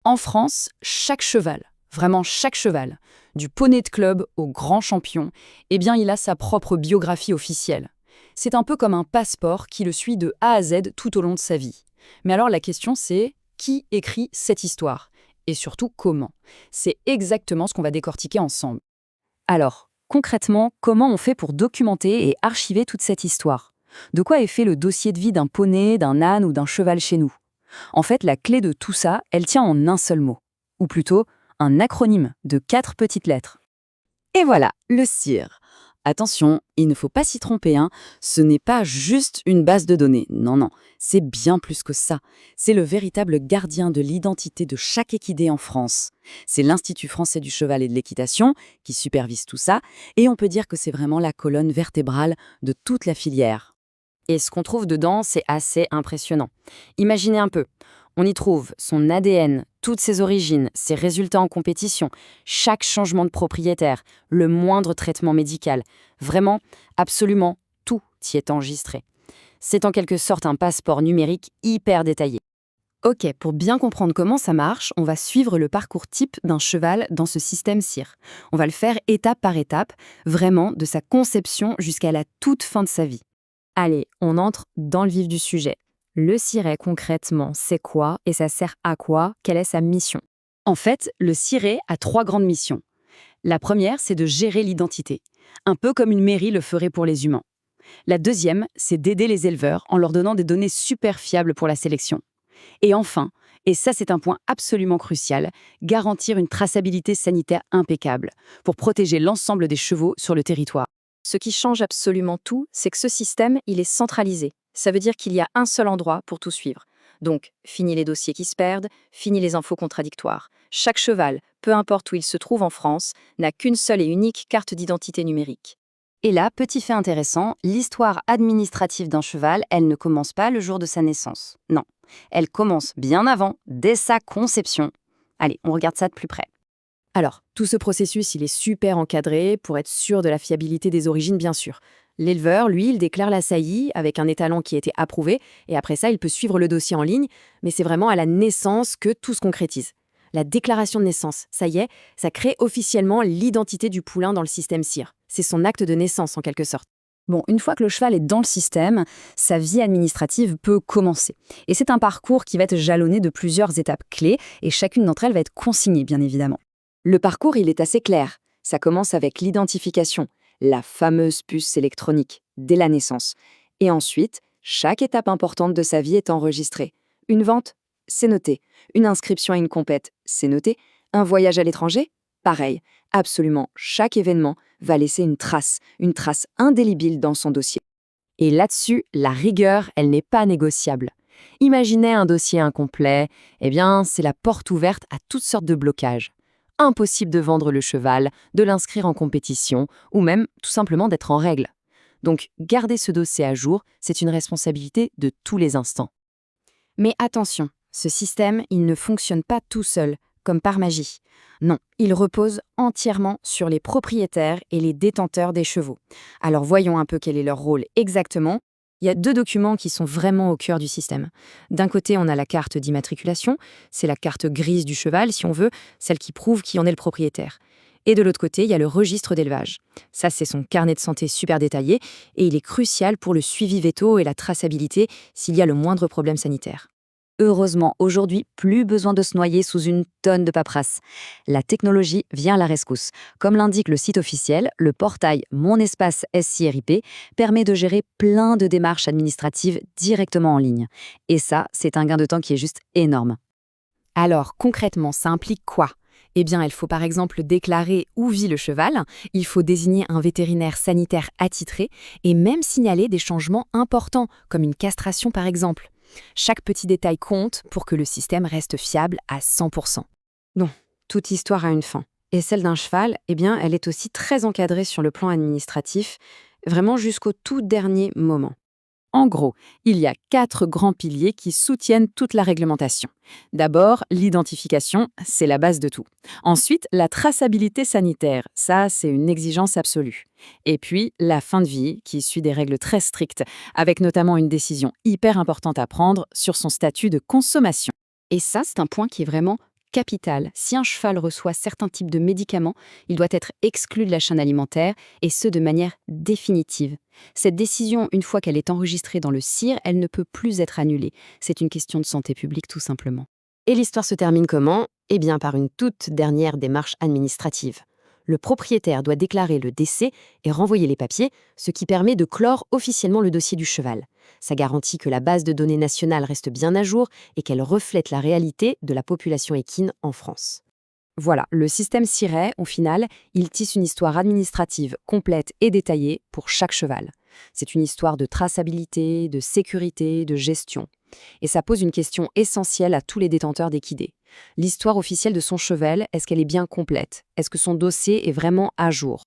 En France, chaque cheval, vraiment chaque cheval, du poney de club au grand champion, eh bien il a sa propre biographie officielle. C'est un peu comme un passeport qui le suit de A à Z tout au long de sa vie. Mais alors la question c'est, qui écrit cette histoire? Et surtout comment? C'est exactement ce qu'on va décortiquer ensemble. Alors, concrètement, comment on fait pour documenter et archiver toute cette histoire? De quoi est fait le dossier de vie d'un poney, d'un âne ou d'un cheval chez nous? En fait, la clé de tout ça, elle tient en un seul mot. Ou plutôt, un acronyme de 4 petites lettres. Et voilà, le CIR. Attention, il ne faut pas s'y tromper, hein. Ce n'est pas juste une base de données. Non, non, c'est bien plus que ça. C'est le véritable gardien de l'identité de chaque équidé en France. C'est l'Institut français du cheval et de l'équitation qui supervise tout ça, et on peut dire que c'est vraiment la colonne vertébrale de toute la filière. Et ce qu'on trouve dedans, c'est assez impressionnant. Imaginez un peu, on y trouve son ADN, toutes ses origines, ses résultats en compétition, chaque changement de propriétaire, le moindre traitement médical. Vraiment, absolument tout y est enregistré. C'est en quelque sorte un passeport numérique hyper détaillé. Ok, pour bien comprendre comment ça marche, on va suivre le parcours type d'un cheval dans ce système CIR. On va le faire étape par étape, vraiment de sa conception jusqu'à la toute fin de sa vie. Allez, on entre dans le vif du sujet. Le ciré, concrètement, c'est quoi et ça sert à quoi? Quelle est sa mission? En fait, le ciré a 3 grandes missions. La première, c'est de gérer l'identité, un peu comme une mairie le ferait pour les humains. La deuxième, c'est d'aider les éleveurs en leur donnant des données super fiables pour la sélection. Et enfin, et ça c'est un point absolument crucial, garantir une traçabilité sanitaire impeccable pour protéger l'ensemble des chevaux sur le territoire. Ce qui change absolument tout, c'est que ce système, il est centralisé. Ça veut dire qu'il y a un seul endroit pour tout suivre. Donc, fini les dossiers qui se perdent, fini les infos contradictoires. Chaque cheval, peu importe où il se trouve en France, n'a qu'une seule et unique carte d'identité numérique. Et là, petit fait intéressant, l'histoire administrative d'un cheval, elle ne commence pas le jour de sa naissance. Non, elle commence bien avant, dès sa conception. Allez, on regarde ça de plus près. Alors, tout ce processus, il est super encadré pour être sûr de la fiabilité des origines, bien sûr. L'éleveur, lui, il déclare la saillie avec un étalon qui a été approuvé, et après ça, il peut suivre le dossier en ligne, mais c'est vraiment à la naissance que tout se concrétise. La déclaration de naissance, ça y est, ça crée officiellement l'identité du poulain dans le système CIR. C'est son acte de naissance, en quelque sorte. Bon, une fois que le cheval est dans le système, sa vie administrative peut commencer. Et c'est un parcours qui va être jalonné de plusieurs étapes clés, et chacune d'entre elles va être consignée, bien évidemment. Le parcours, il est assez clair. Ça commence avec l'identification, la fameuse puce électronique, dès la naissance. Et ensuite, chaque étape importante de sa vie est enregistrée. Une vente, c'est noté. Une inscription à une compète, c'est noté. Un voyage à l'étranger, pareil. Absolument chaque événement va laisser une trace indélébile dans son dossier. Et là-dessus, la rigueur, elle n'est pas négociable. Imaginez un dossier incomplet, eh bien, c'est la porte ouverte à toutes sortes de blocages. Impossible de vendre le cheval, de l'inscrire en compétition, ou même tout simplement d'être en règle. Donc, garder ce dossier à jour, c'est une responsabilité de tous les instants. Mais attention, ce système, il ne fonctionne pas tout seul, comme par magie. Non, il repose entièrement sur les propriétaires et les détenteurs des chevaux. Alors voyons un peu quel est leur rôle exactement. Il y a 2 documents qui sont vraiment au cœur du système. D'un côté, on a la carte d'immatriculation, c'est la carte grise du cheval, si on veut, celle qui prouve qui en est le propriétaire. Et de l'autre côté, il y a le registre d'élevage. Ça, c'est son carnet de santé super détaillé, et il est crucial pour le suivi veto et la traçabilité s'il y a le moindre problème sanitaire. Heureusement, aujourd'hui, plus besoin de se noyer sous une tonne de paperasse. La technologie vient à la rescousse. Comme l'indique le site officiel, le portail Mon Espace SCRIP permet de gérer plein de démarches administratives directement en ligne. Et ça, c'est un gain de temps qui est juste énorme. Alors, concrètement, ça implique quoi? Eh bien, il faut par exemple déclarer où vit le cheval, il faut désigner un vétérinaire sanitaire attitré et même signaler des changements importants, comme une castration par exemple. Chaque petit détail compte pour que le système reste fiable à 100%. Non, toute histoire a une fin. Et celle d'un cheval, eh bien, elle est aussi très encadrée sur le plan administratif, vraiment jusqu'au tout dernier moment. En gros, il y a 4 grands piliers qui soutiennent toute la réglementation. D'abord, l'identification, c'est la base de tout. Ensuite, la traçabilité sanitaire, ça, c'est une exigence absolue. Et puis, la fin de vie, qui suit des règles très strictes, avec notamment une décision hyper importante à prendre sur son statut de consommation. Et ça, c'est un point qui est vraiment capital. Si un cheval reçoit certains types de médicaments, il doit être exclu de la chaîne alimentaire, et ce de manière définitive. Cette décision, une fois qu'elle est enregistrée dans le CIR, elle ne peut plus être annulée. C'est une question de santé publique tout simplement. Et l'histoire se termine comment? Eh bien par une toute dernière démarche administrative. Le propriétaire doit déclarer le décès et renvoyer les papiers, ce qui permet de clore officiellement le dossier du cheval. Ça garantit que la base de données nationale reste bien à jour et qu'elle reflète la réalité de la population équine en France. Voilà, le système Siret, au final, il tisse une histoire administrative complète et détaillée pour chaque cheval. C'est une histoire de traçabilité, de sécurité, de gestion. Et ça pose une question essentielle à tous les détenteurs d'équidés. L'histoire officielle de son cheval, est-ce qu'elle est bien complète? Est-ce que son dossier est vraiment à jour?